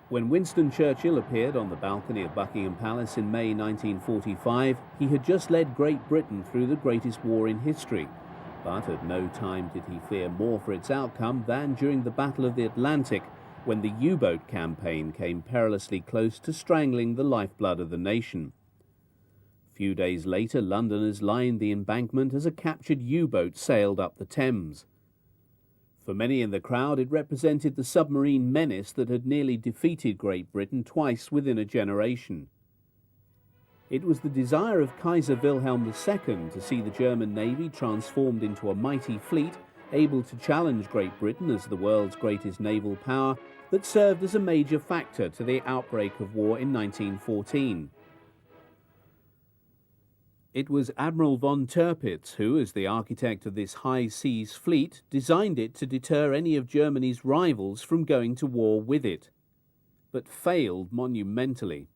When Winston Churchill appeared on the balcony of Buckingham Palace in May 1945, he had just led Great Britain through the greatest war in history. But at no time did he fear more for its outcome than during the Battle of the Atlantic, when the U-boat campaign came perilously close to strangling the lifeblood of the nation. A few days later, Londoners lined the embankment as a captured U-boat sailed up the Thames. For many in the crowd, it represented the submarine menace that had nearly defeated Great Britain twice within a generation. It was the desire of Kaiser Wilhelm II to see the German Navy transformed into a mighty fleet, able to challenge Great Britain as the world's greatest naval power, that served as a major factor to the outbreak of war in 1914. It was Admiral von Tirpitz who, as the architect of this high seas fleet, designed it to deter any of Germany's rivals from going to war with it, but failed monumentally.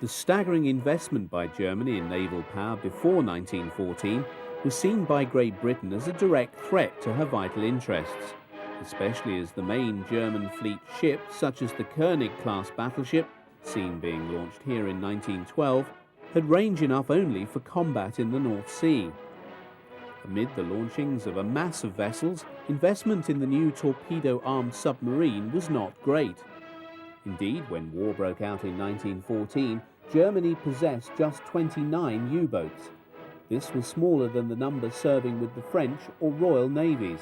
The staggering investment by Germany in naval power before 1914 was seen by Great Britain as a direct threat to her vital interests, especially as the main German fleet ship, such as the König-class battleship, seen being launched here in 1912, had range enough only for combat in the North Sea. Amid the launchings of a mass of vessels, investment in the new torpedo-armed submarine was not great. Indeed, when war broke out in 1914, Germany possessed just 29 U-boats. This was smaller than the number serving with the French or Royal Navies.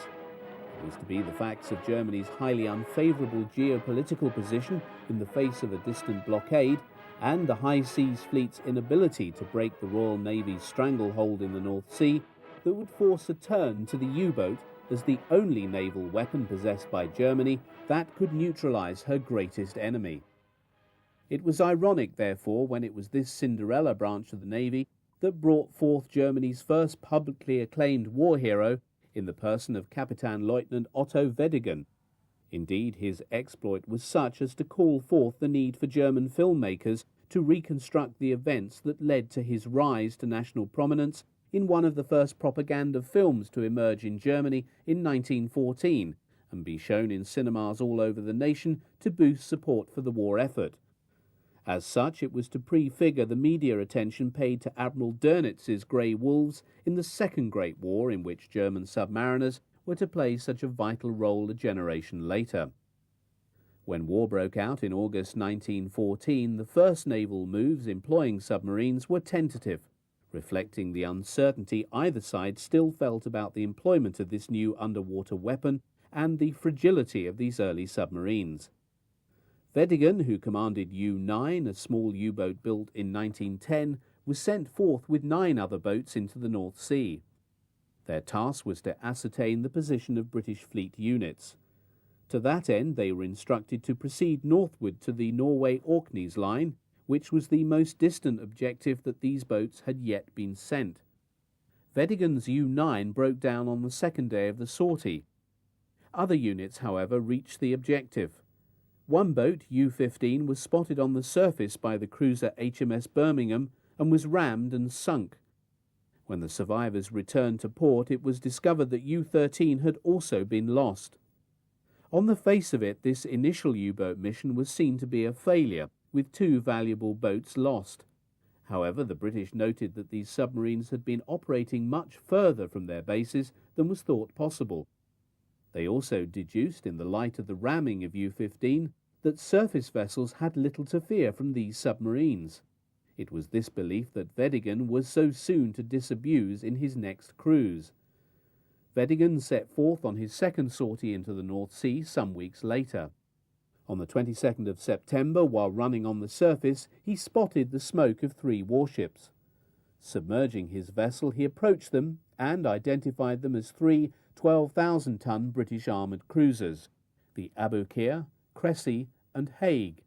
It was to be the facts of Germany's highly unfavourable geopolitical position in the face of a distant blockade and the high seas fleet's inability to break the Royal Navy's stranglehold in the North Sea that would force a turn to the U-boat as the only naval weapon possessed by Germany that could neutralise her greatest enemy. It was ironic, therefore, when it was this Cinderella branch of the Navy that brought forth Germany's first publicly acclaimed war hero in the person of Kapitaen Lieutenant Otto Weddigen. Indeed, his exploit was such as to call forth the need for German filmmakers to reconstruct the events that led to his rise to national prominence in one of the first propaganda films to emerge in Germany in 1914 and be shown in cinemas all over the nation to boost support for the war effort. As such, it was to prefigure the media attention paid to Admiral Doenitz's Grey Wolves in the Second Great War, in which German submariners were to play such a vital role a generation later. When war broke out in August 1914, the first naval moves employing submarines were tentative, reflecting the uncertainty either side still felt about the employment of this new underwater weapon and the fragility of these early submarines. Weddigen, who commanded U-9, a small U-boat built in 1910, was sent forth with 9 other boats into the North Sea. Their task was to ascertain the position of British fleet units. To that end, they were instructed to proceed northward to the Norway-Orkneys line, which was the most distant objective that these boats had yet been sent. Weddigen's U-9 broke down on the second day of the sortie. Other units, however, reached the objective. One boat, U-15, was spotted on the surface by the cruiser HMS Birmingham and was rammed and sunk. When the survivors returned to port, it was discovered that U-13 had also been lost. On the face of it, this initial U-boat mission was seen to be a failure, with 2 valuable boats lost. However, the British noted that these submarines had been operating much further from their bases than was thought possible. They also deduced, in the light of the ramming of U-15, that surface vessels had little to fear from these submarines. It was this belief that Weddigen was so soon to disabuse in his next cruise. Weddigen set forth on his second sortie into the North Sea some weeks later. On the 22nd of September, while running on the surface, he spotted the smoke of 3 warships. Submerging his vessel, he approached them and identified them as 3 12,000-ton British armoured cruisers, the Aboukir, Cressy and Hague.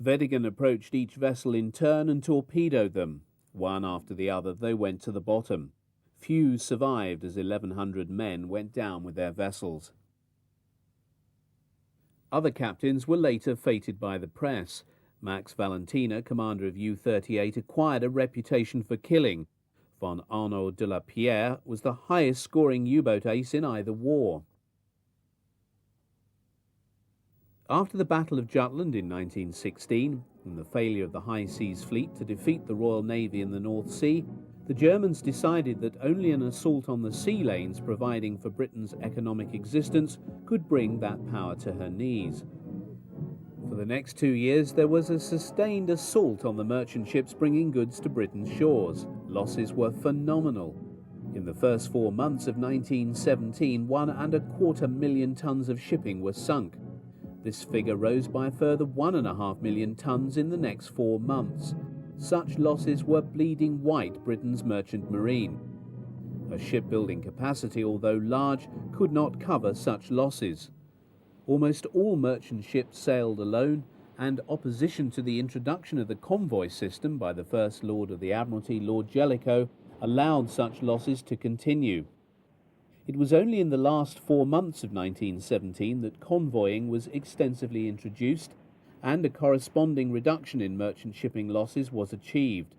Weddigen approached each vessel in turn and torpedoed them. One after the other they went to the bottom. Few survived as 1,100 men went down with their vessels. Other captains were later feted by the press. Max Valentina, commander of U-38, acquired a reputation for killing. Von Arnaud de la Pierre was the highest-scoring U-boat ace in either war. After the Battle of Jutland in 1916 and the failure of the High Seas Fleet to defeat the Royal Navy in the North Sea, the Germans decided that only an assault on the sea lanes providing for Britain's economic existence could bring that power to her knees. For the next 2 years, there was a sustained assault on the merchant ships bringing goods to Britain's shores. Losses were phenomenal. In the first 4 months of 1917, 1.25 million tons of shipping were sunk. This figure rose by a further 1.5 million tons in the next 4 months. Such losses were bleeding white Britain's merchant marine. Her shipbuilding capacity, although large, could not cover such losses. Almost all merchant ships sailed alone, and opposition to the introduction of the convoy system by the First Lord of the Admiralty, Lord Jellicoe, allowed such losses to continue. It was only in the last 4 months of 1917 that convoying was extensively introduced, and a corresponding reduction in merchant shipping losses was achieved.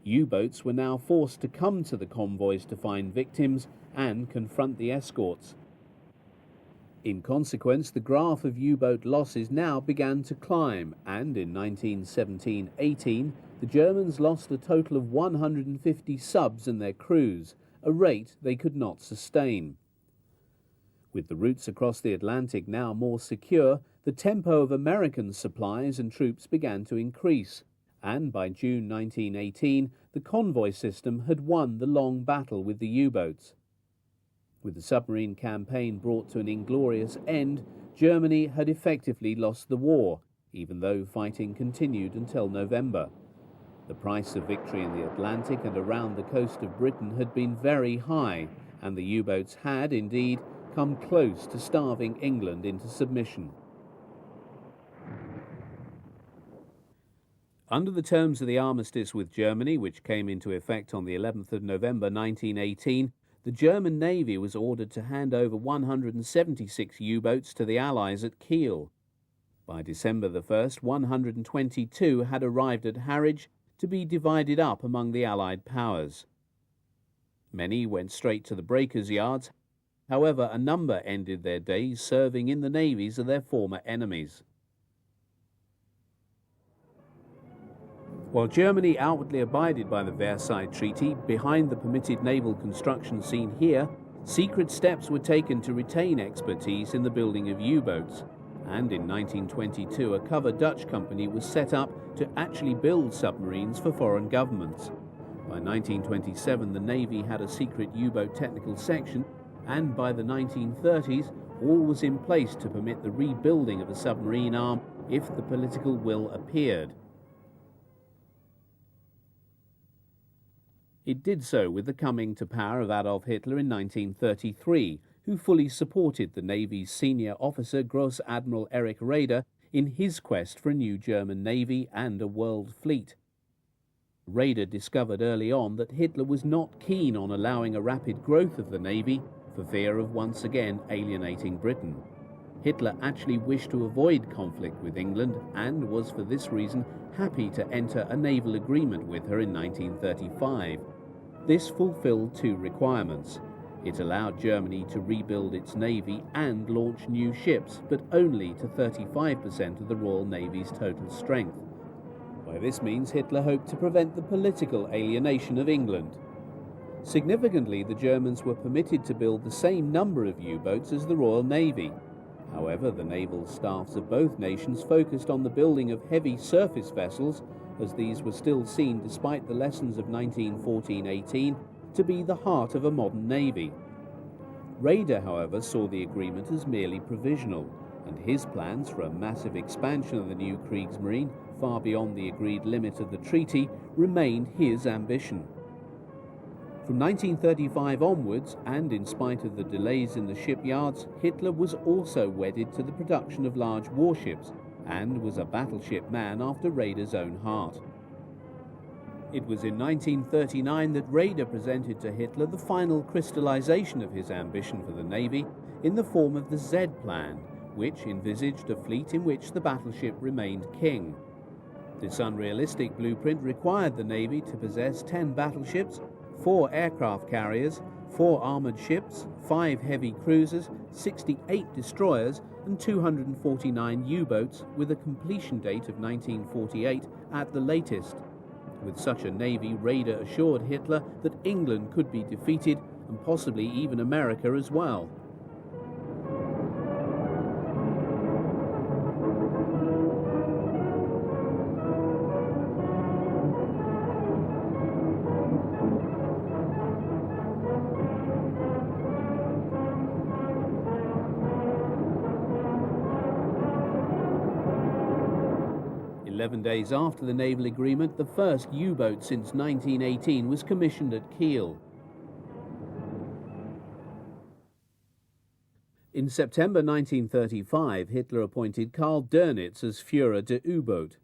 U-boats were now forced to come to the convoys to find victims and confront the escorts. In consequence, the graph of U-boat losses now began to climb, and in 1917-18, the Germans lost a total of 150 subs and their crews, a rate they could not sustain. With the routes across the Atlantic now more secure, the tempo of American supplies and troops began to increase, and by June 1918, the convoy system had won the long battle with the U-boats. With the submarine campaign brought to an inglorious end, Germany had effectively lost the war, even though fighting continued until November. The price of victory in the Atlantic and around the coast of Britain had been very high, and the U-boats had, indeed, come close to starving England into submission. Under the terms of the armistice with Germany, which came into effect on the 11th of November 1918, the German Navy was ordered to hand over 176 U-boats to the Allies at Kiel. By December the 1st, 122 had arrived at Harwich to be divided up among the Allied powers. Many went straight to the breakers' yards. However, a number ended their days serving in the navies of their former enemies. While Germany outwardly abided by the Versailles Treaty, behind the permitted naval construction seen here, secret steps were taken to retain expertise in the building of U-boats, and in 1922 a cover Dutch company was set up to actually build submarines for foreign governments. By 1927 the Navy had a secret U-boat technical section, and by the 1930s all was in place to permit the rebuilding of a submarine arm if the political will appeared. It did so with the coming to power of Adolf Hitler in 1933, who fully supported the Navy's senior officer Gross Admiral Erich Raeder in his quest for a new German Navy and a world fleet. Raeder discovered early on that Hitler was not keen on allowing a rapid growth of the Navy for fear of once again alienating Britain. Hitler actually wished to avoid conflict with England and was for this reason happy to enter a naval agreement with her in 1935. This fulfilled two requirements. It allowed Germany to rebuild its navy and launch new ships, but only to 35% of the Royal Navy's total strength. By this means, Hitler hoped to prevent the political alienation of England. Significantly, the Germans were permitted to build the same number of U-boats as the Royal Navy. However, the naval staffs of both nations focused on the building of heavy surface vessels, as these were still seen, despite the lessons of 1914-18, to be the heart of a modern navy. Raeder, however, saw the agreement as merely provisional, and his plans for a massive expansion of the new Kriegsmarine, far beyond the agreed limit of the treaty, remained his ambition. From 1935 onwards, and in spite of the delays in the shipyards, Hitler was also wedded to the production of large warships, and was a battleship man after Raeder's own heart. It was in 1939 that Raeder presented to Hitler the final crystallization of his ambition for the Navy in the form of the Z Plan, which envisaged a fleet in which the battleship remained king. This unrealistic blueprint required the Navy to possess 10 battleships, 4 aircraft carriers, 4 armoured ships, 5 heavy cruisers, 68 destroyers and 249 U-boats, with a completion date of 1948 at the latest. With such a navy, Raeder assured Hitler that England could be defeated, and possibly even America as well. "11 days after the naval agreement, the first U-boat since 1918 was commissioned at Kiel. In September 1935, Hitler appointed Karl Doenitz as Fuehrer der U-boot.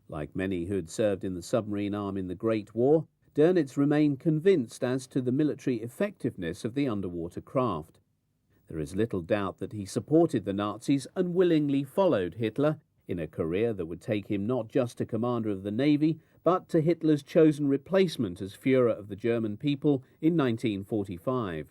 Like many who had served in the submarine arm in the Great War, Doenitz remained convinced as to the military effectiveness of the underwater craft. There is little doubt that he supported the Nazis and willingly followed Hitler in a career that would take him not just to commander of the Navy, but to Hitler's chosen replacement as Fuehrer of the German people in 1945.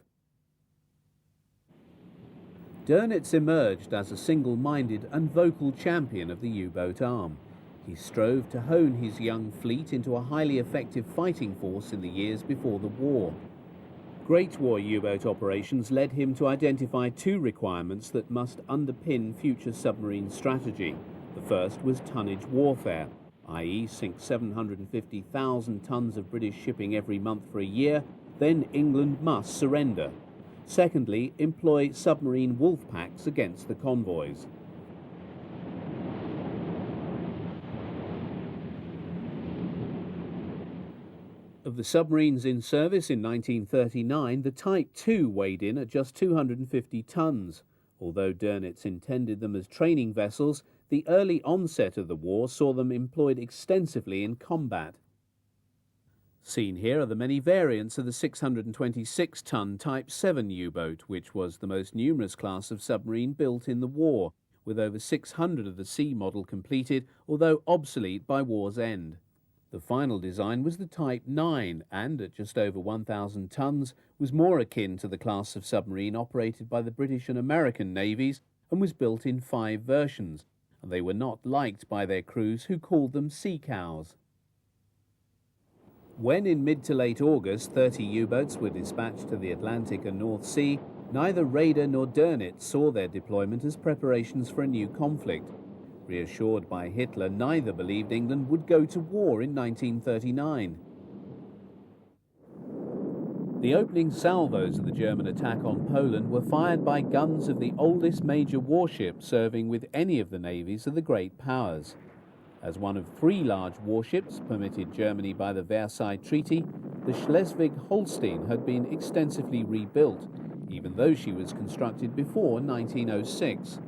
Doenitz emerged as a single-minded and vocal champion of the U-boat arm. He strove to hone his young fleet into a highly effective fighting force in the years before the war. Great War U-boat operations led him to identify two requirements that must underpin future submarine strategy. The first was tonnage warfare, i.e. sink 750,000 tons of British shipping every month for a year, then England must surrender. Secondly, employ submarine wolf packs against the convoys. Of the submarines in service in 1939, the Type II weighed in at just 250 tons. Although Doenitz intended them as training vessels, the early onset of the war saw them employed extensively in combat. Seen here are the many variants of the 626-ton Type 7 U-boat, which was the most numerous class of submarine built in the war, with over 600 of the C model completed, although obsolete by war's end. The final design was the Type 9 and, at just over 1,000 tons, was more akin to the class of submarine operated by the British and American navies and was built in 5 versions, and they were not liked by their crews, who called them sea cows. When in mid to late August 30 U-boats were dispatched to the Atlantic and North Sea, neither Raeder nor Doenitz saw their deployment as preparations for a new conflict. Reassured by Hitler, neither believed England would go to war in 1939. The opening salvos of the German attack on Poland were fired by guns of the oldest major warship serving with any of the navies of the great powers. As one of 3 large warships permitted Germany by the Versailles Treaty, the Schleswig-Holstein had been extensively rebuilt, even though she was constructed before 1906.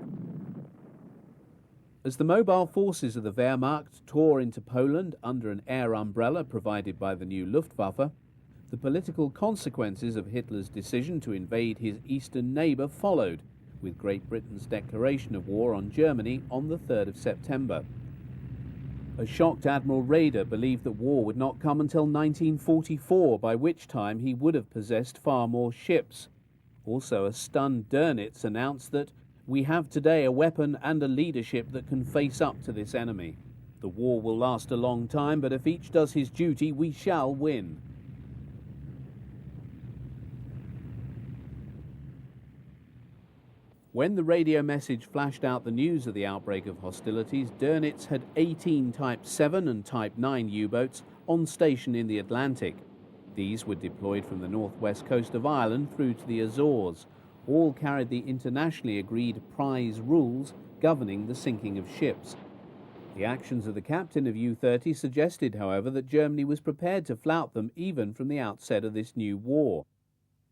As the mobile forces of the Wehrmacht tore into Poland under an air umbrella provided by the new Luftwaffe, the political consequences of Hitler's decision to invade his eastern neighbour followed, with Great Britain's declaration of war on Germany on the 3rd of September. A shocked Admiral Raeder believed that war would not come until 1944, by which time he would have possessed far more ships. Also, a stunned Doenitz announced that "We have today a weapon and a leadership that can face up to this enemy. The war will last a long time, but if each does his duty, we shall win." When the radio message flashed out the news of the outbreak of hostilities, Doenitz had 18 Type 7 and Type 9 U-boats on station in the Atlantic. These were deployed from the northwest coast of Ireland through to the Azores. All carried the internationally agreed prize rules governing the sinking of ships. The actions of the captain of U-30 suggested, however, that Germany was prepared to flout them even from the outset of this new war.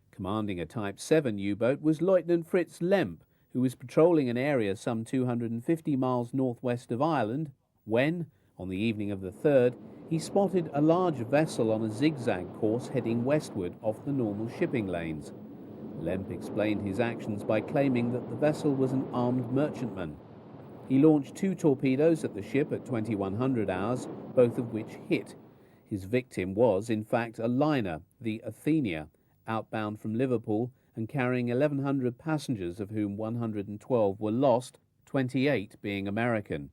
Commanding a Type 7 U-boat was Lieutenant Fritz Lemp, who was patrolling an area some 250 miles northwest of Ireland when, on the evening of the 3rd, he spotted a large vessel on a zigzag course heading westward off the normal shipping lanes. Lemp explained his actions by claiming that the vessel was an armed merchantman. He launched 2 torpedoes at the ship at 2100 hours, both of which hit. His victim was, in fact, a liner, the Athenia, outbound from Liverpool, and carrying 1,100 passengers, of whom 112 were lost, 28 being American.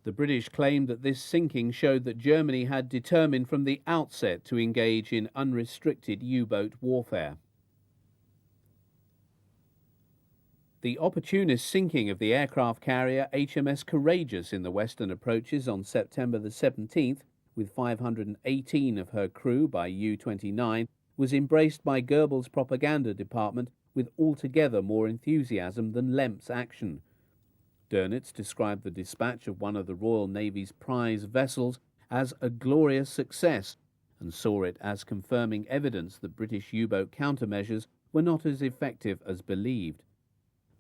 The British claimed that this sinking showed that Germany had determined from the outset to engage in unrestricted U-boat warfare. The opportunist sinking of the aircraft carrier HMS Courageous in the western approaches on September the 17th, with 518 of her crew by U-29, was embraced by Goebbels' propaganda department with altogether more enthusiasm than Lemp's action. Doenitz described the dispatch of one of the Royal Navy's prize vessels as a glorious success and saw it as confirming evidence that British U-boat countermeasures were not as effective as believed.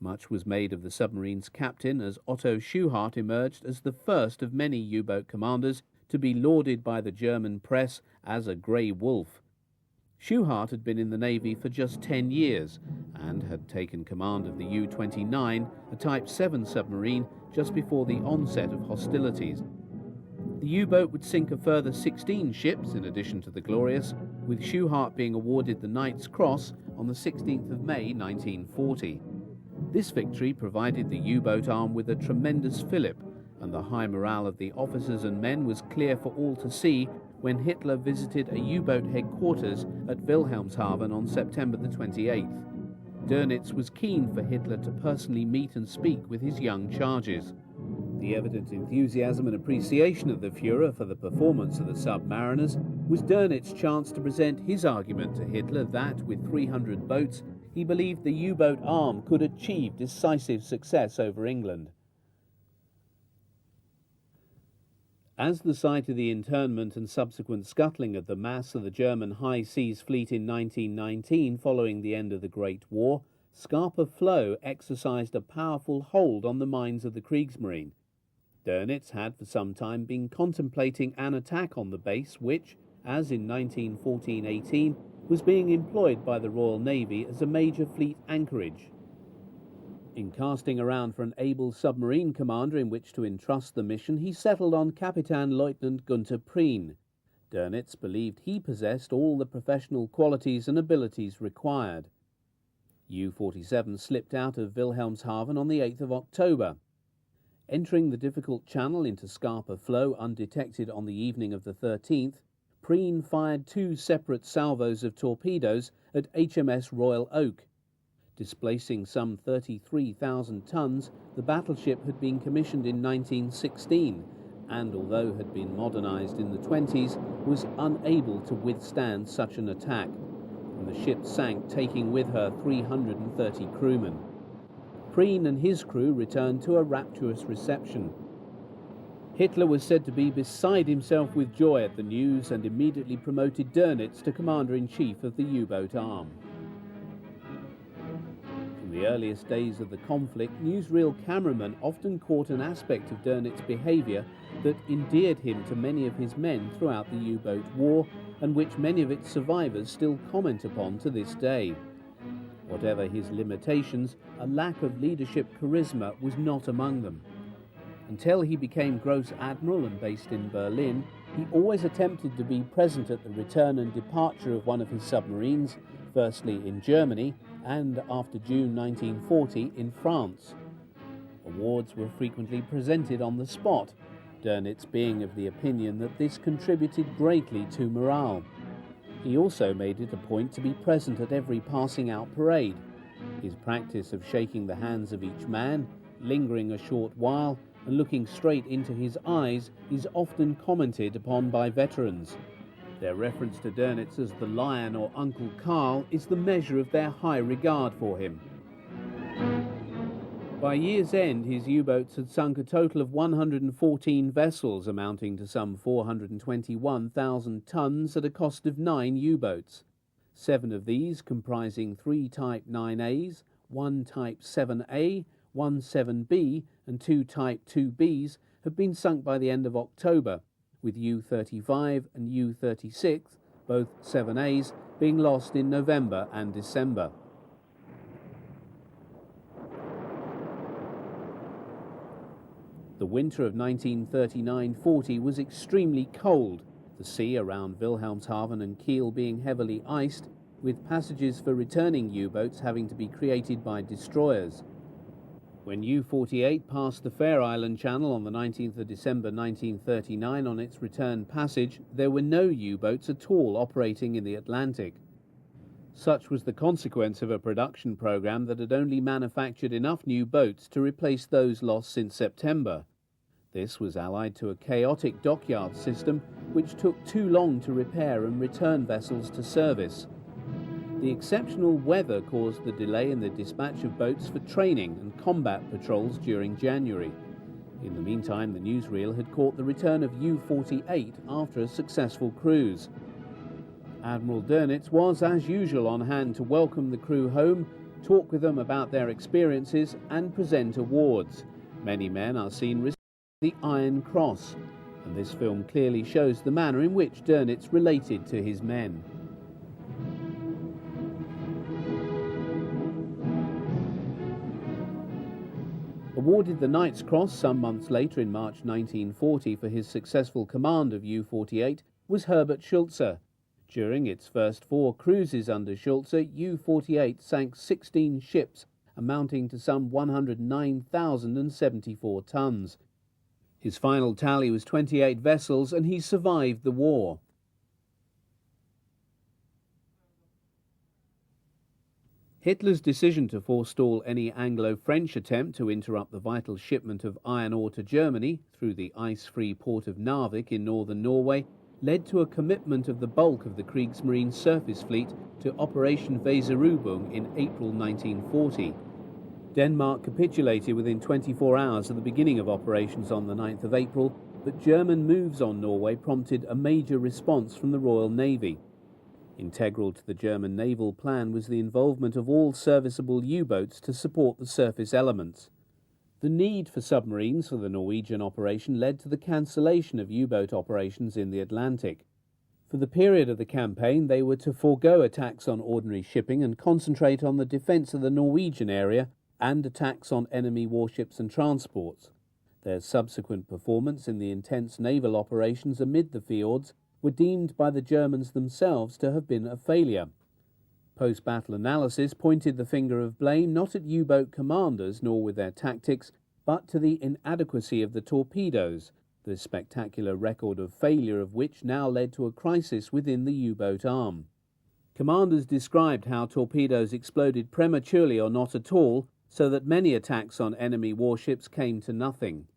Much was made of the submarine's captain as Otto Schuhart emerged as the first of many U-boat commanders to be lauded by the German press as a grey wolf. Schuhart had been in the Navy for just 10 years and had taken command of the U-29, a Type 7 submarine, just before the onset of hostilities. The U-boat would sink a further 16 ships in addition to the Glorious, with Schuhart being awarded the Knight's Cross on the 16th of May 1940. This victory provided the U-boat arm with a tremendous fillip, and the high morale of the officers and men was clear for all to see when Hitler visited a U-boat headquarters at Wilhelmshaven on September the 28th. Doenitz was keen for Hitler to personally meet and speak with his young charges. The evident enthusiasm and appreciation of the Fuehrer for the performance of the submariners was Doenitz's chance to present his argument to Hitler that, with 300 boats, he believed the U-boat arm could achieve decisive success over England. As the site of the internment and subsequent scuttling of the mass of the German High Seas Fleet in 1919 following the end of the Great War, Scapa Flow exercised a powerful hold on the minds of the Kriegsmarine. Doenitz had for some time been contemplating an attack on the base which, as in 1914-18, was being employed by the Royal Navy as a major fleet anchorage. In casting around for an able submarine commander in which to entrust the mission, he settled on Kapitaen Lieutenant Gunther Prien. Doenitz believed he possessed all the professional qualities and abilities required. U-47 slipped out of Wilhelmshaven on the 8th of October. Entering the difficult channel into Scapa Flow undetected on the evening of the 13th, Prien fired 2 separate salvos of torpedoes at HMS Royal Oak. Displacing some 33,000 tons, the battleship had been commissioned in 1916 and, although had been modernized in the 20s, was unable to withstand such an attack, and the ship sank, taking with her 330 crewmen. Prien and his crew returned to a rapturous reception. Hitler was said to be beside himself with joy at the news and immediately promoted Doenitz to Commander-in-Chief of the U-boat arm. From the earliest days of the conflict, newsreel cameramen often caught an aspect of Doenitz's behaviour that endeared him to many of his men throughout the U-boat war, and which many of its survivors still comment upon to this day. Whatever his limitations, a lack of leadership charisma was not among them. Until he became Gross Admiral and based in Berlin, he always attempted to be present at the return and departure of one of his submarines, firstly in Germany and, after June 1940, in France. Awards were frequently presented on the spot, Doenitz being of the opinion that this contributed greatly to morale. He also made it a point to be present at every passing out parade. His practice of shaking the hands of each man, lingering a short while, and looking straight into his eyes is often commented upon by veterans. Their reference to Doenitz as the Lion or Uncle Karl is the measure of their high regard for him. By year's end, his U-boats had sunk a total of 114 vessels, amounting to some 421,000 tons at a cost of 9 U-boats. 7 of these, comprising 3 Type 9As, 1 Type 7A, 1 7B and 2 Type 2Bs, have been sunk by the end of October, with U-35 and U-36, both 7As, being lost in November and December. The winter of 1939-40 was extremely cold, the sea around Wilhelmshaven and Kiel being heavily iced, with passages for returning U-boats having to be created by destroyers. When U-48 passed the Fair Island Channel on the 19th of December 1939 on its return passage, there were no U-boats at all operating in the Atlantic. Such was the consequence of a production program that had only manufactured enough new boats to replace those lost since September. This was allied to a chaotic dockyard system which took too long to repair and return vessels to service. The exceptional weather caused the delay in the dispatch of boats for training and combat patrols during January. In the meantime, the newsreel had caught the return of U-48 after a successful cruise. Admiral Doenitz was, as usual, on hand to welcome the crew home, talk with them about their experiences and present awards. Many men are seen receiving the Iron Cross, and this film clearly shows the manner in which Doenitz related to his men. Awarded the Knight's Cross some months later in March 1940 for his successful command of U-48 was Herbert Schulze. During its first 4 cruises under Schulze, U-48 sank 16 ships, amounting to some 109,074 tons. His final tally was 28 vessels, and he survived the war. Hitler's decision to forestall any Anglo-French attempt to interrupt the vital shipment of iron ore to Germany through the ice-free port of Narvik in northern Norway led to a commitment of the bulk of the Kriegsmarine surface fleet to Operation Weserübung in April 1940. Denmark capitulated within 24 hours of the beginning of operations on the 9th of April, but German moves on Norway prompted a major response from the Royal Navy. Integral to the German naval plan was the involvement of all serviceable U-boats to support the surface elements. The need for submarines for the Norwegian operation led to the cancellation of U-boat operations in the Atlantic. For the period of the campaign, they were to forego attacks on ordinary shipping and concentrate on the defence of the Norwegian area and attacks on enemy warships and transports. Their subsequent performance in the intense naval operations amid the fjords were deemed by the Germans themselves to have been a failure. Post-battle analysis pointed the finger of blame not at U-boat commanders nor with their tactics, but to the inadequacy of the torpedoes, the spectacular record of failure of which now led to a crisis within the U-boat arm. Commanders described how torpedoes exploded prematurely or not at all, so that many attacks on enemy warships came to nothing.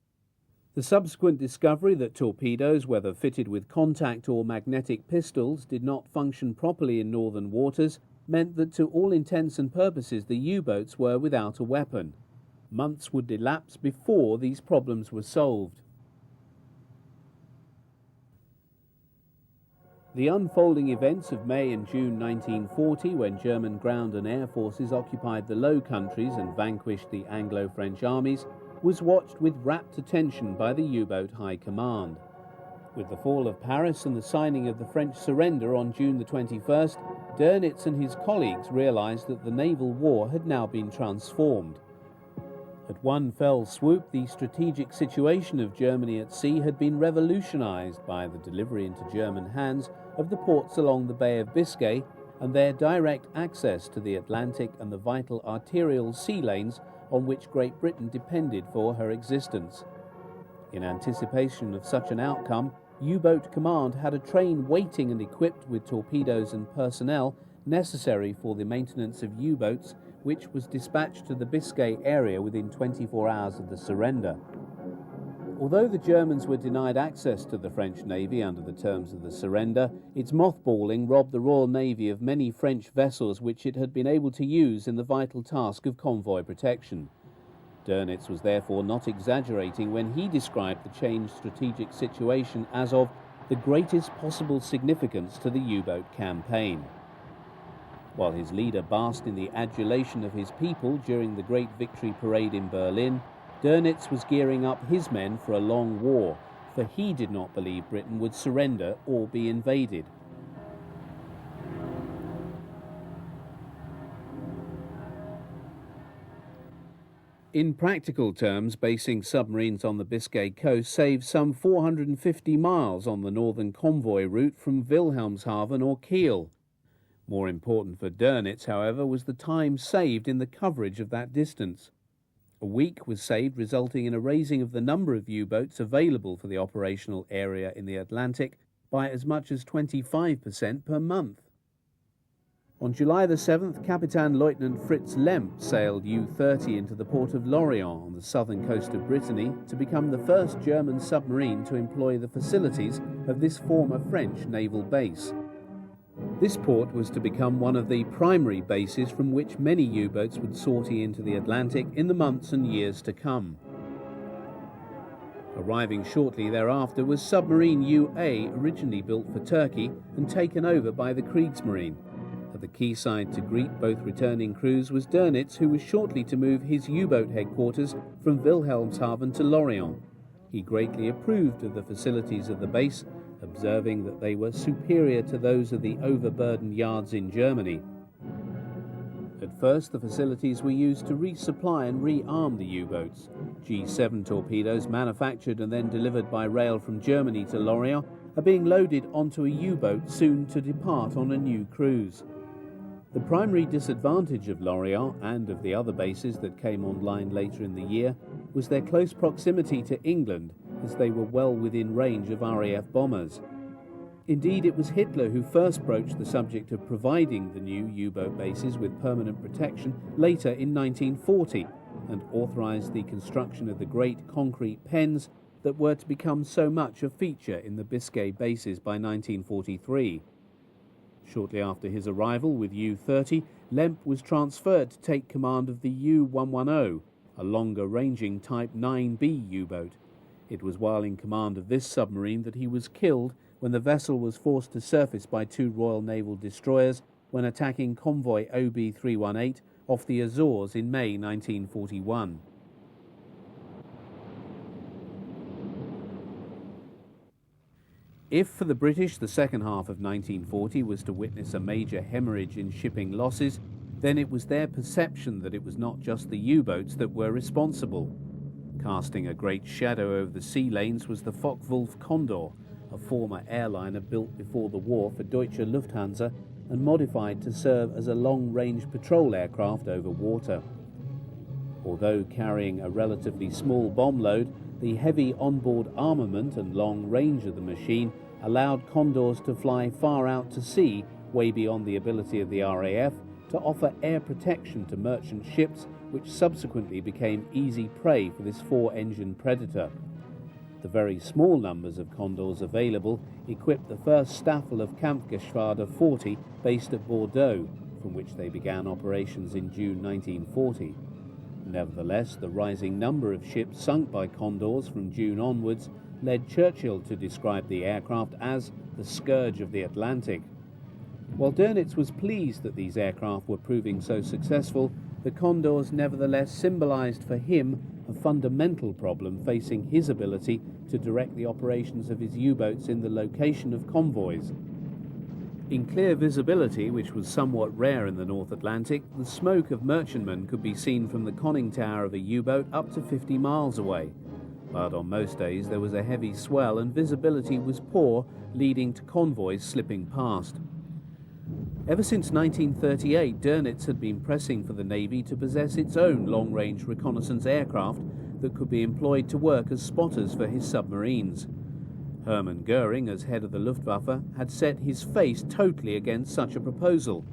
The subsequent discovery that torpedoes, whether fitted with contact or magnetic pistols, did not function properly in northern waters meant that to all intents and purposes the U-boats were without a weapon. Months would elapse before these problems were solved. The unfolding events of May and June 1940, when German ground and air forces occupied the Low Countries and vanquished the Anglo-French armies, was watched with rapt attention by the U-boat High Command. With the fall of Paris and the signing of the French surrender on June the 21st, Doenitz and his colleagues realized that the naval war had now been transformed. At one fell swoop, the strategic situation of Germany at sea had been revolutionized by the delivery into German hands of the ports along the Bay of Biscay and their direct access to the Atlantic and the vital arterial sea lanes on which Great Britain depended for her existence. In anticipation of such an outcome, U-boat Command had a train waiting and equipped with torpedoes and personnel necessary for the maintenance of U-boats, which was dispatched to the Biscay area within 24 hours of the surrender. Although the Germans were denied access to the French Navy under the terms of the surrender, its mothballing robbed the Royal Navy of many French vessels which it had been able to use in the vital task of convoy protection. Doenitz was therefore not exaggerating when he described the changed strategic situation as of the greatest possible significance to the U-boat campaign. While his leader basked in the adulation of his people during the Great Victory Parade in Berlin, Doenitz was gearing up his men for a long war, for he did not believe Britain would surrender or be invaded. In practical terms, basing submarines on the Biscay coast saves some 450 miles on the northern convoy route from Wilhelmshaven or Kiel. More important for Doenitz, however, was the time saved in the coverage of that distance. A week was saved, resulting in a raising of the number of U-boats available for the operational area in the Atlantic by as much as 25% per month. On July the 7th, Kapitaen Lieutenant Fritz Lemp sailed U-30 into the port of Lorient on the southern coast of Brittany to become the first German submarine to employ the facilities of this former French naval base. This port was to become one of the primary bases from which many U-boats would sortie into the Atlantic in the months and years to come. Arriving shortly thereafter was submarine UA, originally built for Turkey and taken over by the Kriegsmarine. At the quayside to greet both returning crews was Doenitz, who was shortly to move his U-boat headquarters from Wilhelmshaven to Lorient. He greatly approved of the facilities of the base, observing that they were superior to those of the overburdened yards in Germany. At first, the facilities were used to resupply and rearm the U-boats. G7 torpedoes, manufactured and then delivered by rail from Germany to Lorient, are being loaded onto a U-boat soon to depart on a new cruise. The primary disadvantage of Lorient and of the other bases that came online later in the year was their close proximity to England, as they were well within range of RAF bombers. Indeed, it was Hitler who first broached the subject of providing the new U-boat bases with permanent protection later in 1940, and authorized the construction of the great concrete pens that were to become so much a feature in the Biscay bases by 1943. Shortly after his arrival with U-30, Lemp was transferred to take command of the U-110, a longer-ranging Type 9B U-boat. It was while in command of this submarine that he was killed when the vessel was forced to surface by two Royal Naval destroyers when attacking convoy OB-318 off the Azores in May 1941. If for the British the second half of 1940 was to witness a major hemorrhage in shipping losses, then it was their perception that it was not just the U-boats that were responsible. Casting a great shadow over the sea lanes was the Focke-Wulf Condor, a former airliner built before the war for Deutsche Lufthansa and modified to serve as a long-range patrol aircraft over water. Although carrying a relatively small bomb load, the heavy onboard armament and long range of the machine allowed Condors to fly far out to sea, way beyond the ability of the RAF, to offer air protection to merchant ships, which subsequently became easy prey for this four-engine Predator. The very small numbers of Condors available equipped the first Staffel of Kampfgeschwader 40 based at Bordeaux, from which they began operations in June 1940. Nevertheless, the rising number of ships sunk by Condors from June onwards led Churchill to describe the aircraft as the scourge of the Atlantic. While Doenitz was pleased that these aircraft were proving so successful, the Condors nevertheless symbolized for him a fundamental problem facing his ability to direct the operations of his U-boats in the location of convoys. In clear visibility, which was somewhat rare in the North Atlantic, the smoke of merchantmen could be seen from the conning tower of a U-boat up to 50 miles away. But on most days there was a heavy swell and visibility was poor, leading to convoys slipping past. Ever since 1938, Doenitz had been pressing for the Navy to possess its own long-range reconnaissance aircraft that could be employed to work as spotters for his submarines. Hermann Goering, as head of the Luftwaffe, had set his face totally against such a proposal.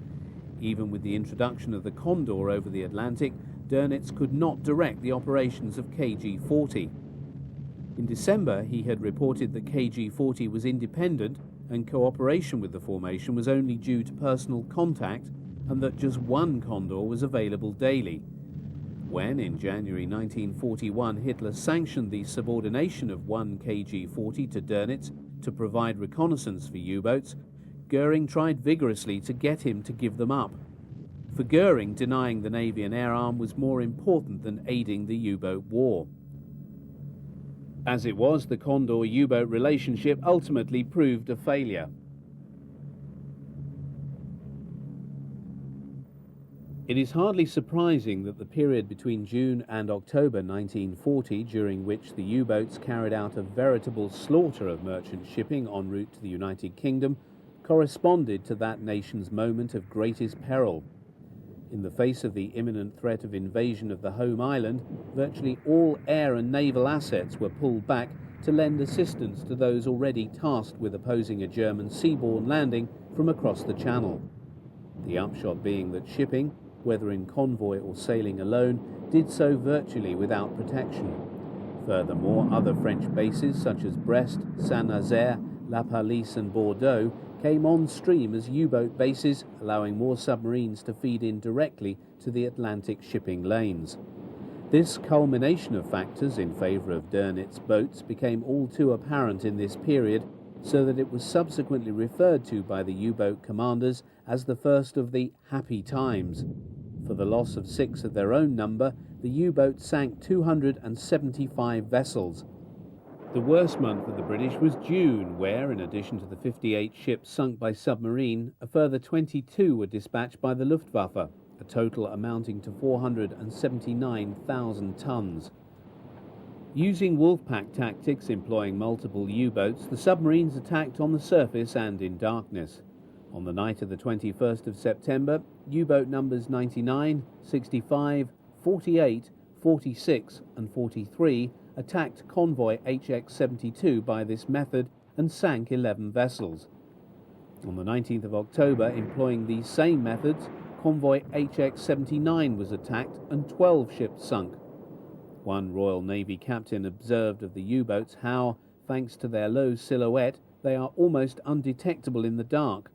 Even with the introduction of the Condor over the Atlantic, Doenitz could not direct the operations of KG-40. In December, he had reported that KG-40 was independent and cooperation with the formation was only due to personal contact, and that just one Condor was available daily. When, in January 1941, Hitler sanctioned the subordination of one KG-40 to Doenitz to provide reconnaissance for U-boats, Goering tried vigorously to get him to give them up. For Goering, denying the Navy an air arm was more important than aiding the U-boat war. As it was, the Condor U-boat relationship ultimately proved a failure. It is hardly surprising that the period between June and October 1940, during which the U-boats carried out a veritable slaughter of merchant shipping en route to the United Kingdom, corresponded to that nation's moment of greatest peril. In the face of the imminent threat of invasion of the home island, virtually all air and naval assets were pulled back to lend assistance to those already tasked with opposing a German seaborne landing from across the Channel. The upshot being that shipping, whether in convoy or sailing alone, did so virtually without protection. Furthermore, other French bases such as Brest, Saint-Nazaire, La Pallice and Bordeaux came on stream as U-boat bases, allowing more submarines to feed in directly to the Atlantic shipping lanes. This culmination of factors in favour of Doenitz boats became all too apparent in this period, so that it was subsequently referred to by the U-boat commanders as the first of the happy times. For the loss of 6 of their own number, the U-boat sank 275 vessels. The worst month for the British was June, where, in addition to the 58 ships sunk by submarine, a further 22 were dispatched by the Luftwaffe, a total amounting to 479,000 tons. Using wolf-pack tactics employing multiple U-boats, the submarines attacked on the surface and in darkness. On the night of the 21st of September, U-boat numbers 99, 65, 48, 46 and 43 attacked convoy HX-72 by this method and sank 11 vessels. On the 19th of October, employing these same methods, convoy HX-79 was attacked and 12 ships sunk. One Royal Navy captain observed of the U-boats how, thanks to their low silhouette, they are almost undetectable in the dark.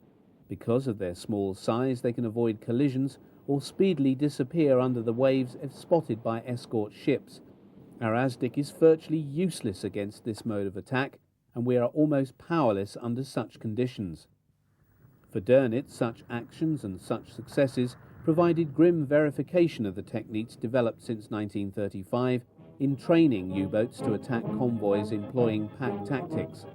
Because of their small size, they can avoid collisions or speedily disappear under the waves if spotted by escort ships. Our ASDIC is virtually useless against this mode of attack, and we are almost powerless under such conditions. For Doenitz, such actions and such successes provided grim verification of the techniques developed since 1935 in training U-boats to attack convoys employing pack tactics.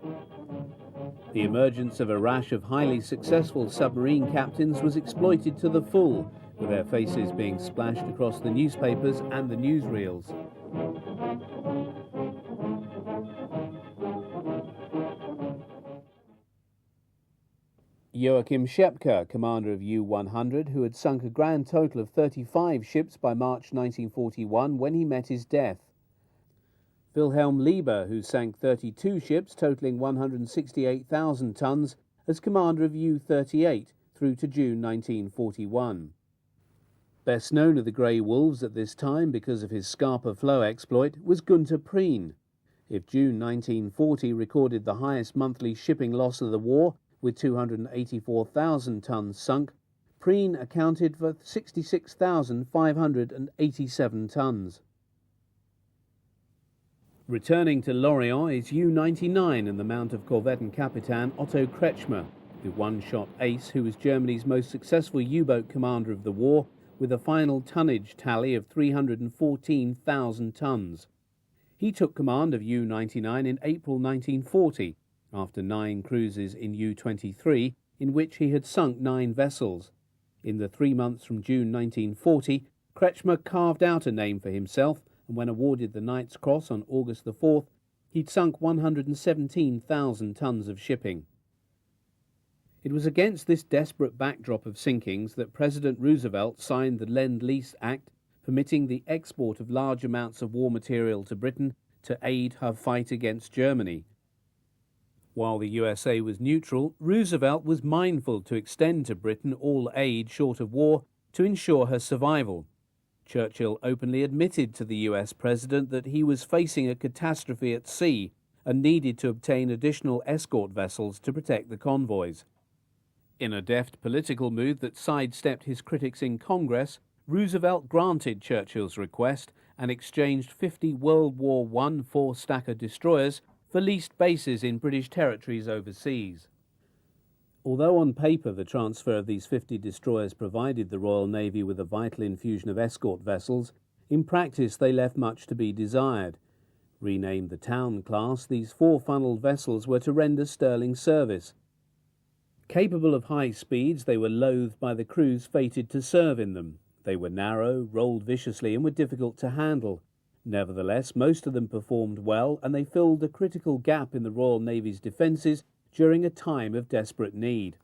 The emergence of a rash of highly successful submarine captains was exploited to the full, with their faces being splashed across the newspapers and the newsreels. Joachim Schepke, commander of U-100, who had sunk a grand total of 35 ships by March 1941 when he met his death. Wilhelm Lieber, who sank 32 ships totaling 168,000 tons as commander of U-38 through to June 1941. Best known of the Grey Wolves at this time because of his Scapa Flow exploit was Günther Prien. If June 1940 recorded the highest monthly shipping loss of the war, with 284,000 tons sunk, Prien accounted for 66,587 tons. Returning to Lorient is U-99 and the mount of corvette Kapitaen Otto Kretschmer, the one-shot ace who was Germany's most successful U-boat commander of the war, with a final tonnage tally of 314,000 tons. He took command of U-99 in April 1940, after 9 cruises in U-23, in which he had sunk 9 vessels. In the 3 months from June 1940, Kretschmer carved out a name for himself, and when awarded the Knight's Cross on August the 4th, he'd sunk 117,000 tons of shipping. It was against this desperate backdrop of sinkings that President Roosevelt signed the Lend-Lease Act, permitting the export of large amounts of war material to Britain to aid her fight against Germany. While the USA was neutral, Roosevelt was mindful to extend to Britain all aid short of war to ensure her survival. Churchill openly admitted to the US president that he was facing a catastrophe at sea and needed to obtain additional escort vessels to protect the convoys. In a deft political move that sidestepped his critics in Congress, Roosevelt granted Churchill's request and exchanged 50 World War I four-stacker destroyers for leased bases in British territories overseas. Although on paper the transfer of these 50 destroyers provided the Royal Navy with a vital infusion of escort vessels, in practice they left much to be desired. Renamed the Town class, these 4-funnelled vessels were to render sterling service. Capable of high speeds, they were loathed by the crews fated to serve in them. They were narrow, rolled viciously, and were difficult to handle. Nevertheless, most of them performed well, and they filled a critical gap in the Royal Navy's defences during a time of desperate need.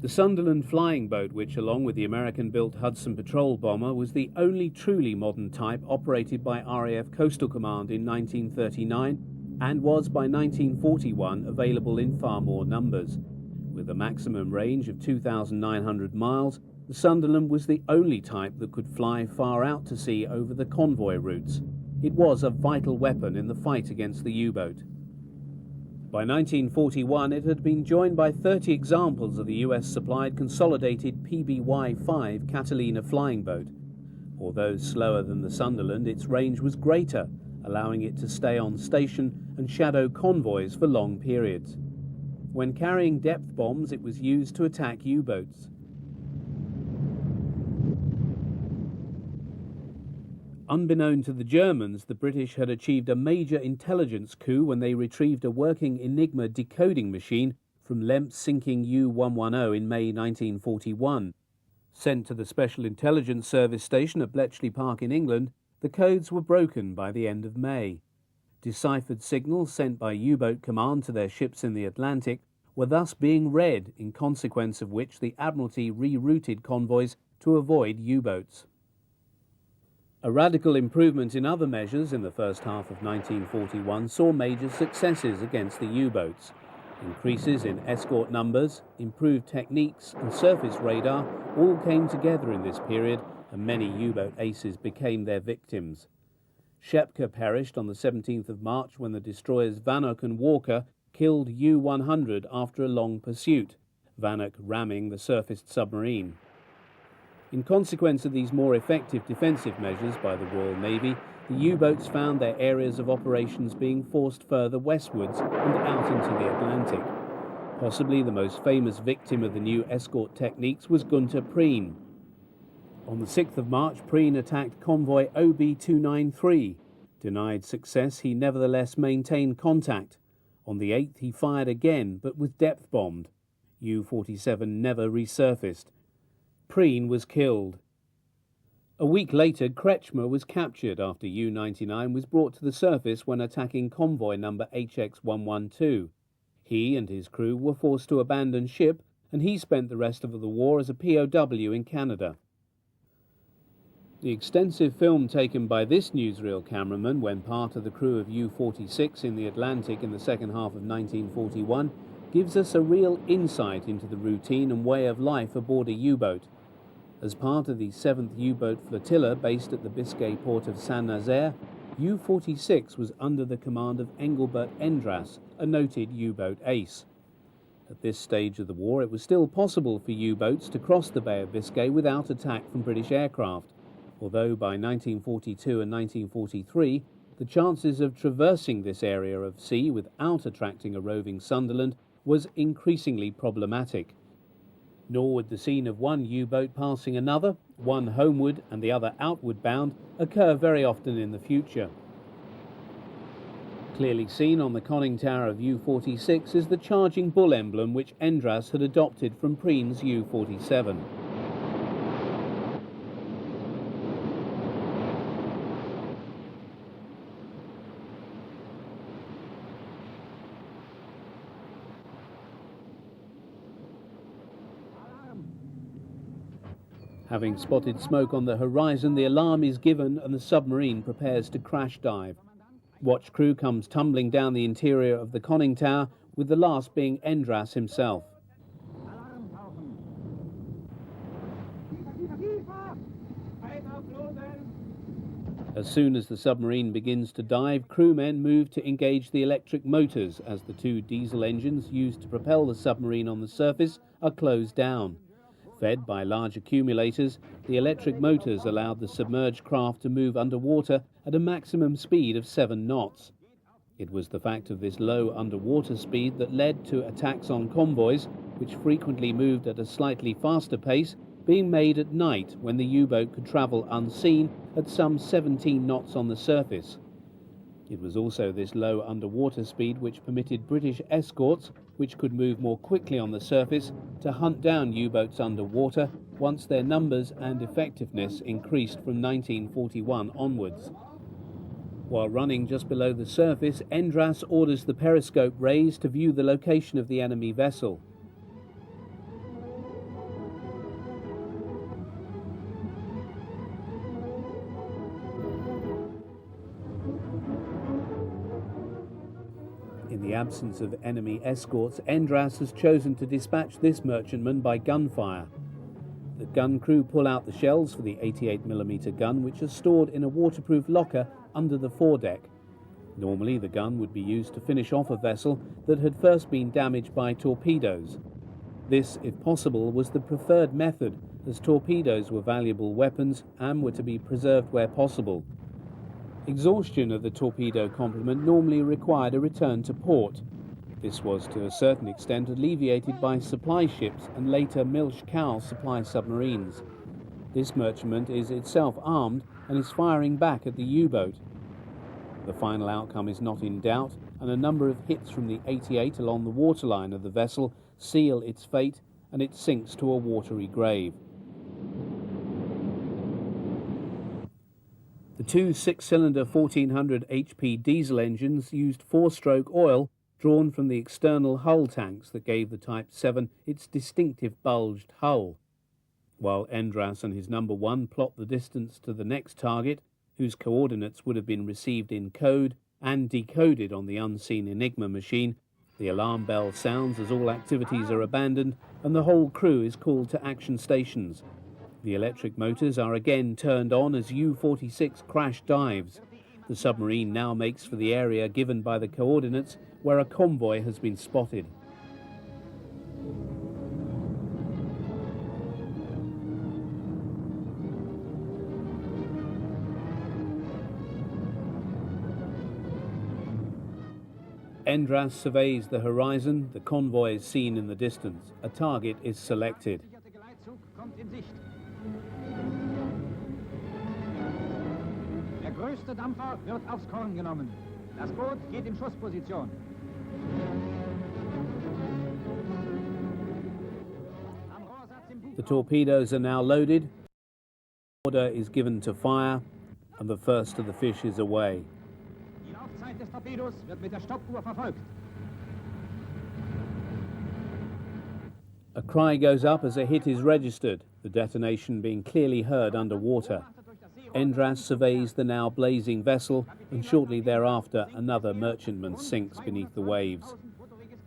The Sunderland flying boat, which along with the American-built Hudson patrol bomber was the only truly modern type operated by RAF Coastal Command in 1939 and was by 1941 available in far more numbers. With a maximum range of 2,900 miles, the Sunderland was the only type that could fly far out to sea over the convoy routes. It was a vital weapon in the fight against the U-boat. By 1941, it had been joined by 30 examples of the US-supplied consolidated PBY-5 Catalina flying boat. Although slower than the Sunderland, its range was greater, allowing it to stay on station and shadow convoys for long periods. When carrying depth bombs, it was used to attack U-boats. Unbeknown to the Germans, the British had achieved a major intelligence coup when they retrieved a working Enigma decoding machine from Lemp's sinking U-110 in May 1941. Sent to the Special Intelligence Service station at Bletchley Park in England, the codes were broken by the end of May. Deciphered signals sent by U-boat command to their ships in the Atlantic were thus being read, in consequence of which the Admiralty rerouted convoys to avoid U-boats. A radical improvement in other measures in the first half of 1941 saw major successes against the U-boats. Increases in escort numbers, improved techniques and surface radar all came together in this period, and many U-boat aces became their victims. Shepka perished on the 17th of March when the destroyers Vannock and Walker killed U-100 after a long pursuit, Vannock ramming the surfaced submarine. In consequence of these more effective defensive measures by the Royal Navy, the U-boats found their areas of operations being forced further westwards and out into the Atlantic. Possibly the most famous victim of the new escort techniques was Gunter Prien. On the 6th of March, Prien attacked convoy OB-293. Denied success, he nevertheless maintained contact. On the 8th, he fired again, but was depth-bombed. U-47 never resurfaced. Prien was killed. A week later, Kretschmer was captured after U-99 was brought to the surface when attacking convoy number HX-112. He and his crew were forced to abandon ship, and he spent the rest of the war as a POW in Canada. The extensive film taken by this newsreel cameraman when part of the crew of U-46 in the Atlantic in the second half of 1941 gives us a real insight into the routine and way of life aboard a U-boat. As part of the 7th U-boat flotilla based at the Biscay port of Saint-Nazaire, U-46 was under the command of Engelbert Endras, a noted U-boat ace. At this stage of the war, it was still possible for U-boats to cross the Bay of Biscay without attack from British aircraft, although by 1942 and 1943, the chances of traversing this area of sea without attracting a roving Sunderland was increasingly problematic. Nor would the scene of one U-boat passing another, one homeward and the other outward bound, occur very often in the future. Clearly seen on the conning tower of U-46 is the charging bull emblem which Endras had adopted from Prien's U-47. Having spotted smoke on the horizon, the alarm is given and the submarine prepares to crash dive. Watch crew comes tumbling down the interior of the conning tower, with the last being Endras himself. As soon as the submarine begins to dive, crewmen move to engage the electric motors as the two diesel engines used to propel the submarine on the surface are closed down. Fed by large accumulators, the electric motors allowed the submerged craft to move underwater at a maximum speed of 7 knots. It was the fact of this low underwater speed that led to attacks on convoys, which frequently moved at a slightly faster pace, being made at night when the U-boat could travel unseen at some 17 knots on the surface. It was also this low underwater speed which permitted British escorts, which could move more quickly on the surface, to hunt down U-boats underwater once their numbers and effectiveness increased from 1941 onwards. While running just below the surface, Endras orders the periscope raised to view the location of the enemy vessel. In the absence of enemy escorts, Endras has chosen to dispatch this merchantman by gunfire. The gun crew pull out the shells for the 88mm gun, which are stored in a waterproof locker under the foredeck. Normally, the gun would be used to finish off a vessel that had first been damaged by torpedoes. This, if possible, was the preferred method, as torpedoes were valuable weapons and were to be preserved where possible. Exhaustion of the torpedo complement normally required a return to port. This was to a certain extent alleviated by supply ships and later Milch-Cow supply submarines. This merchantman is itself armed and is firing back at the U-boat. The final outcome is not in doubt, and a number of hits from the 88 along the waterline of the vessel seal its fate, and it sinks to a watery grave. The two 6-cylinder 1400 HP diesel engines used 4-stroke oil drawn from the external hull tanks that gave the Type 7 its distinctive bulged hull. While Endras and his number 1 plot the distance to the next target, whose coordinates would have been received in code and decoded on the unseen Enigma machine, the alarm bell sounds as all activities are abandoned and the whole crew is called to action stations. The electric motors are again turned on as U-46 crash dives. The submarine now makes for the area given by the coordinates where a convoy has been spotted. Endras surveys the horizon, the convoy is seen in the distance. A target is selected. Der größte Dampfer wird aufs Korn genommen. Das Boot geht in Schussposition. The torpedoes are now loaded. Order is given to fire, and the first of the fish is away. Die Laufzeit des Torpedos wird mit der Stoppuhr verfolgt. A cry goes up as a hit is registered, the detonation being clearly heard underwater. Endras surveys the now blazing vessel, and shortly thereafter another merchantman sinks beneath the waves.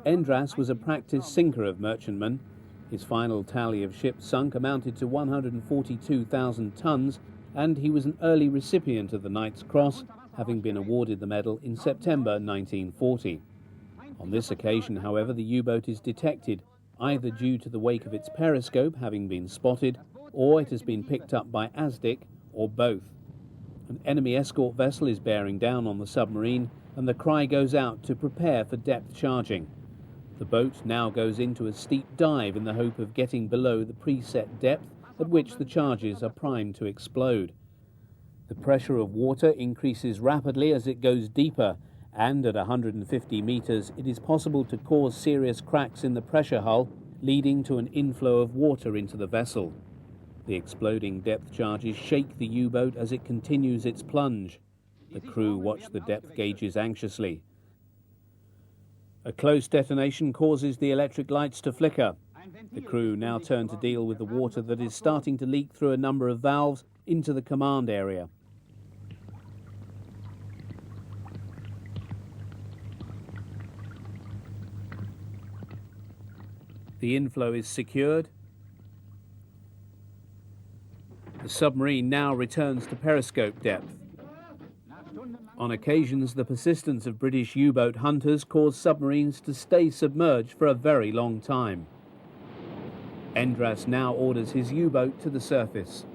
Endras was a practiced sinker of merchantmen. His final tally of ships sunk amounted to 142,000 tons, and he was an early recipient of the Knight's Cross, having been awarded the medal in September 1940. On this occasion, however, the U-boat is detected, either due to the wake of its periscope having been spotted, or it has been picked up by ASDIC, or both. An enemy escort vessel is bearing down on the submarine, and the cry goes out to prepare for depth charging. The boat now goes into a steep dive in the hope of getting below the preset depth at which the charges are primed to explode. The pressure of water increases rapidly as it goes deeper, and at 150 meters it is possible to cause serious cracks in the pressure hull, leading to an inflow of water into the vessel. The exploding depth charges shake the U-boat as it continues its plunge. The crew watch the depth gauges anxiously. A close detonation causes the electric lights to flicker. The crew now turn to deal with the water that is starting to leak through a number of valves into the command area. The inflow is secured. The submarine now returns to periscope depth. On occasions, the persistence of British U-boat hunters caused submarines to stay submerged for a very long time. Endras now orders his U-boat to the surface.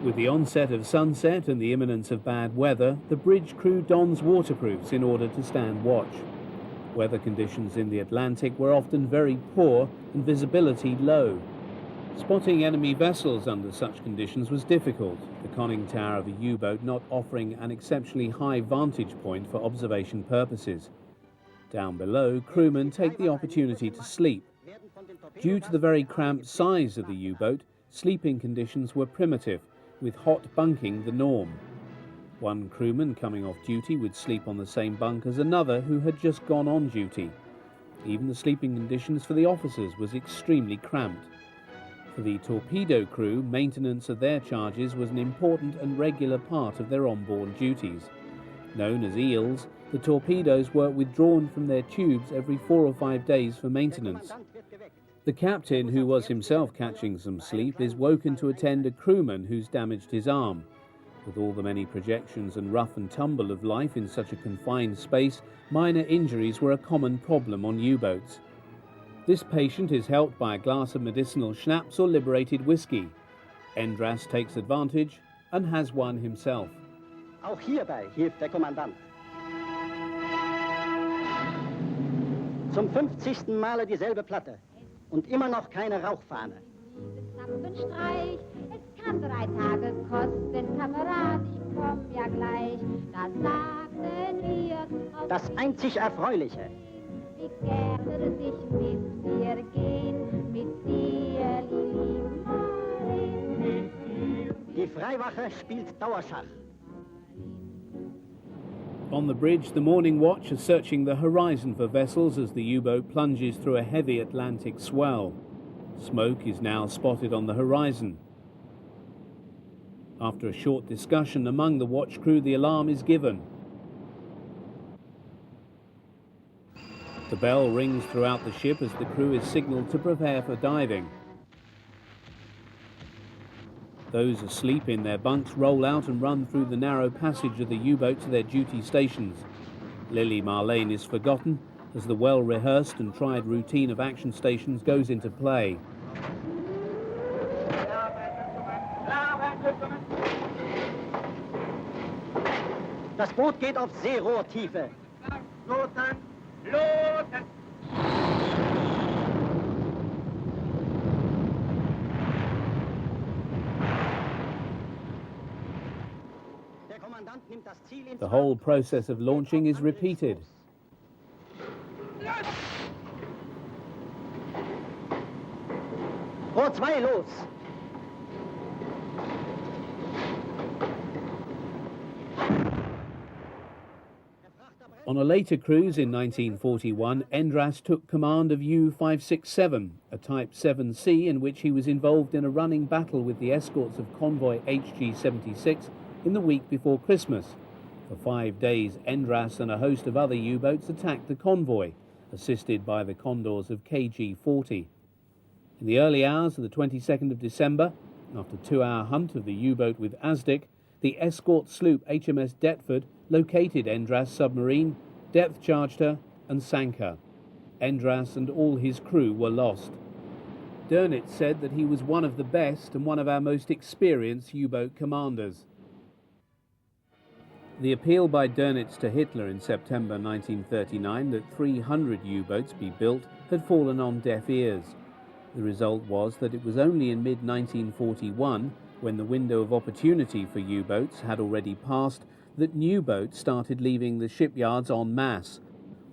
With the onset of sunset and the imminence of bad weather, the bridge crew dons waterproofs in order to stand watch. Weather conditions in the Atlantic were often very poor and visibility low. Spotting enemy vessels under such conditions was difficult, the conning tower of a U-boat not offering an exceptionally high vantage point for observation purposes. Down below, crewmen take the opportunity to sleep. Due to the very cramped size of the U-boat, sleeping conditions were primitive, with hot bunking the norm. One crewman coming off duty would sleep on the same bunk as another who had just gone on duty. Even the sleeping conditions for the officers was extremely cramped. For the torpedo crew, maintenance of their charges was an important and regular part of their onboard duties. Known as eels, the torpedoes were withdrawn from their tubes every 4 or 5 days for maintenance. The captain, who was himself catching some sleep, is woken to attend a crewman who's damaged his arm. With all the many projections and rough and tumble of life in such a confined space, minor injuries were a common problem on U-boats. This patient is helped by a glass of medicinal schnapps or liberated whiskey. Endras takes advantage and has one himself. Auch hierbei hilft der Kommandant. Zum 50. Male dieselbe Platte und immer noch keine Rauchfahne. Zapfenstreich, es kann 3 Tage kosten, Kamerad, ich komm ja gleich. Das sagten wir. Das einzig Erfreuliche. Wie gerne sich mit dir gehen, mit dir, Lili. Die Freiwache spielt Dauerschach. On the bridge, the morning watch are searching the horizon for vessels as the U-boat plunges through a heavy Atlantic swell. Smoke is now spotted on the horizon. After a short discussion among the watch crew, the alarm is given. The bell rings throughout the ship as the crew is signalled to prepare for diving. Those asleep in their bunks roll out and run through the narrow passage of the U-boat to their duty stations. Lily Marlene is forgotten as the well-rehearsed and tried routine of action stations goes into play. Das Boot geht auf Seerohrtiefe. Loten! Loten! The whole process of launching is repeated. Rohr 2 los! On a later cruise in 1941, Endras took command of U-567, a Type 7C in which he was involved in a running battle with the escorts of convoy HG-76 in the week before Christmas. For 5 days, Endras and a host of other U-boats attacked the convoy, assisted by the Condors of KG-40. In the early hours of the 22nd of December, after a 2-hour hunt of the U-boat with Azdik, the escort sloop HMS Deptford located Endras' submarine, depth-charged her and sank her. Endras and all his crew were lost. Doenitz said that he was one of the best and one of our most experienced U-boat commanders. The appeal by Doenitz to Hitler in September 1939 that 300 U-boats be built had fallen on deaf ears. The result was that it was only in mid-1941, when the window of opportunity for U-boats had already passed, that new boats started leaving the shipyards en masse.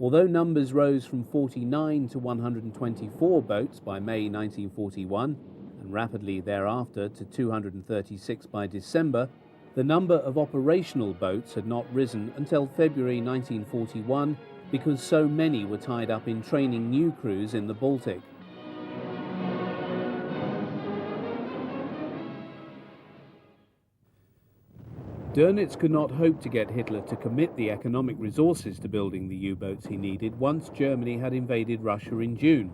Although numbers rose from 49 to 124 boats by May 1941, and rapidly thereafter to 236 by December, the number of operational boats had not risen until February 1941 because so many were tied up in training new crews in the Baltic. Doenitz could not hope to get Hitler to commit the economic resources to building the U-boats he needed once Germany had invaded Russia in June.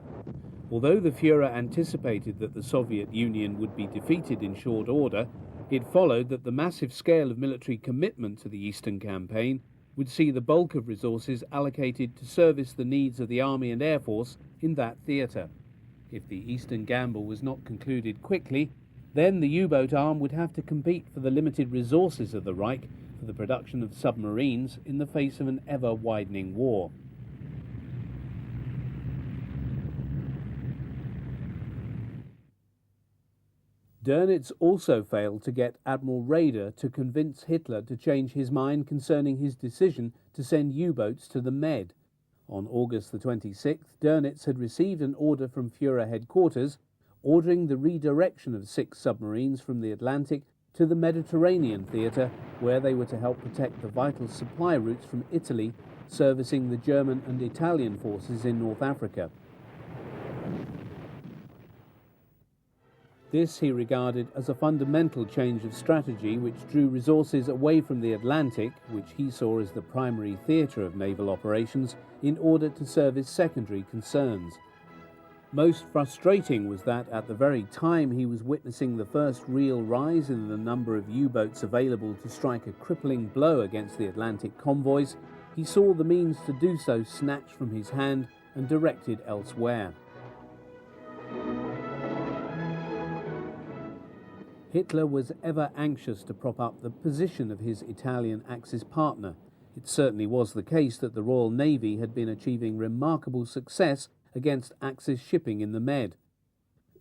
Although the Fuehrer anticipated that the Soviet Union would be defeated in short order, it followed that the massive scale of military commitment to the Eastern Campaign would see the bulk of resources allocated to service the needs of the Army and Air Force in that theatre. If the Eastern Gamble was not concluded quickly, then the U-boat arm would have to compete for the limited resources of the Reich for the production of submarines in the face of an ever-widening war. Doenitz also failed to get Admiral Raeder to convince Hitler to change his mind concerning his decision to send U-boats to the Med. On August the 26th, Doenitz had received an order from Fuehrer headquarters ordering the redirection of 6 submarines from the Atlantic to the Mediterranean theatre, where they were to help protect the vital supply routes from Italy, servicing the German and Italian forces in North Africa. This he regarded as a fundamental change of strategy which drew resources away from the Atlantic, which he saw as the primary theatre of naval operations, in order to serve his secondary concerns. Most frustrating was that at the very time he was witnessing the first real rise in the number of U-boats available to strike a crippling blow against the Atlantic convoys, he saw the means to do so snatched from his hand and directed elsewhere. Hitler was ever anxious to prop up the position of his Italian Axis partner. It certainly was the case that the Royal Navy had been achieving remarkable success against Axis shipping in the Med.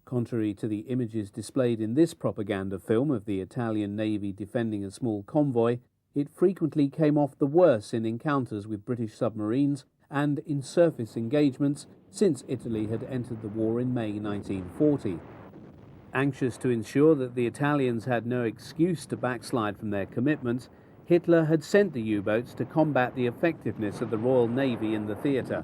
Contrary to the images displayed in this propaganda film of the Italian Navy defending a small convoy, it frequently came off the worse in encounters with British submarines and in surface engagements since Italy had entered the war in May 1940. Anxious to ensure that the Italians had no excuse to backslide from their commitments, Hitler had sent the U-boats to combat the effectiveness of the Royal Navy in the theatre.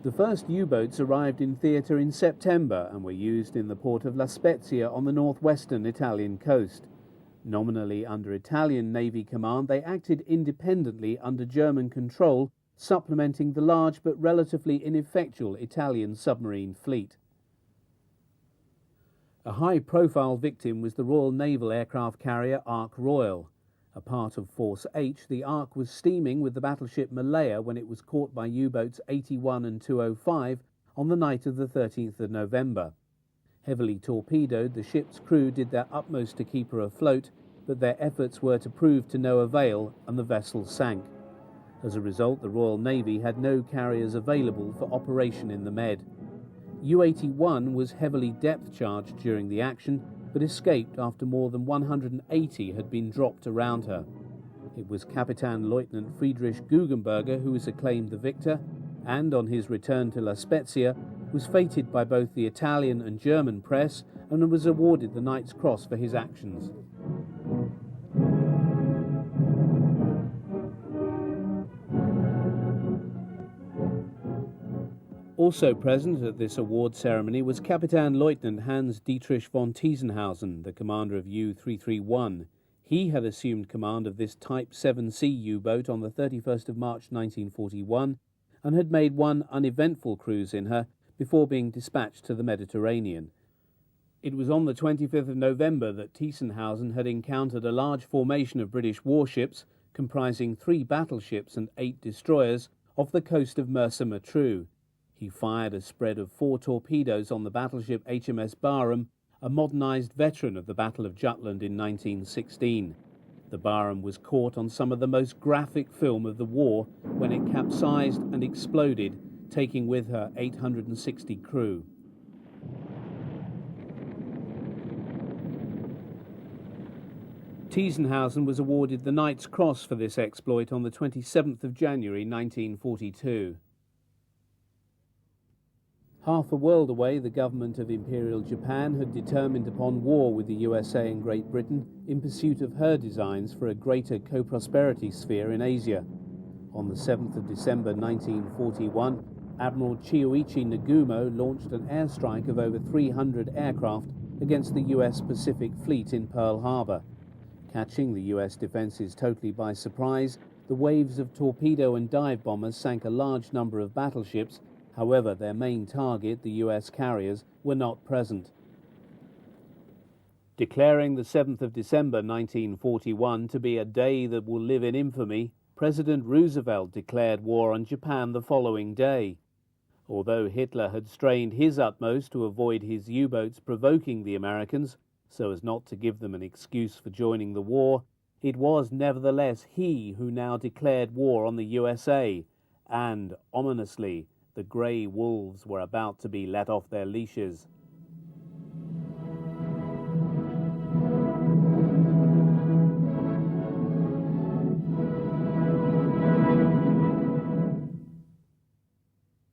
The first U-boats arrived in theatre in September and were used in the port of La Spezia on the northwestern Italian coast. Nominally under Italian Navy command, they acted independently under German control, supplementing the large but relatively ineffectual Italian submarine fleet. A high-profile victim was the Royal Naval aircraft carrier Ark Royal. A part of Force H, the Ark was steaming with the battleship Malaya when it was caught by U-boats 81 and 205 on the night of the 13th of November. Heavily torpedoed, the ship's crew did their utmost to keep her afloat, but their efforts were to prove to no avail and the vessel sank. As a result, the Royal Navy had no carriers available for operation in the Med. U-81 was heavily depth-charged during the action, but escaped after more than 180 had been dropped around her. It was Kapitaen Lieutenant Friedrich Guggenberger who was acclaimed the victor, and on his return to La Spezia was feted by both the Italian and German press and was awarded the Knight's Cross for his actions. Also present at this award ceremony was Kapitän Lieutenant Hans Dietrich von Tiesenhausen, the commander of U-331. He had assumed command of this Type 7C U-boat on the 31st of March 1941 and had made one uneventful cruise in her before being dispatched to the Mediterranean. It was on the 25th of November that Tiesenhausen had encountered a large formation of British warships, comprising 3 battleships and 8 destroyers, off the coast of Mersa Matruh. He fired a spread of 4 torpedoes on the battleship HMS Barham, a modernised veteran of the Battle of Jutland in 1916. The Barham was caught on some of the most graphic film of the war when it capsized and exploded, taking with her 860 crew. Tiesenhausen was awarded the Knight's Cross for this exploit on the 27th of January 1942. Half a world away, the government of Imperial Japan had determined upon war with the USA and Great Britain in pursuit of her designs for a greater co-prosperity sphere in Asia. On the 7th of December 1941, Admiral Chiyoichi Nagumo launched an airstrike of over 300 aircraft against the US Pacific Fleet in Pearl Harbor. Catching the US defenses totally by surprise, the waves of torpedo and dive bombers sank a large number of battleships. However, their main target, the US carriers, were not present. Declaring the 7th of December 1941 to be a day that will live in infamy, President Roosevelt declared war on Japan the following day. Although Hitler had strained his utmost to avoid his U-boats provoking the Americans, so as not to give them an excuse for joining the war, it was nevertheless he who now declared war on the USA, and, ominously, the grey wolves were about to be let off their leashes.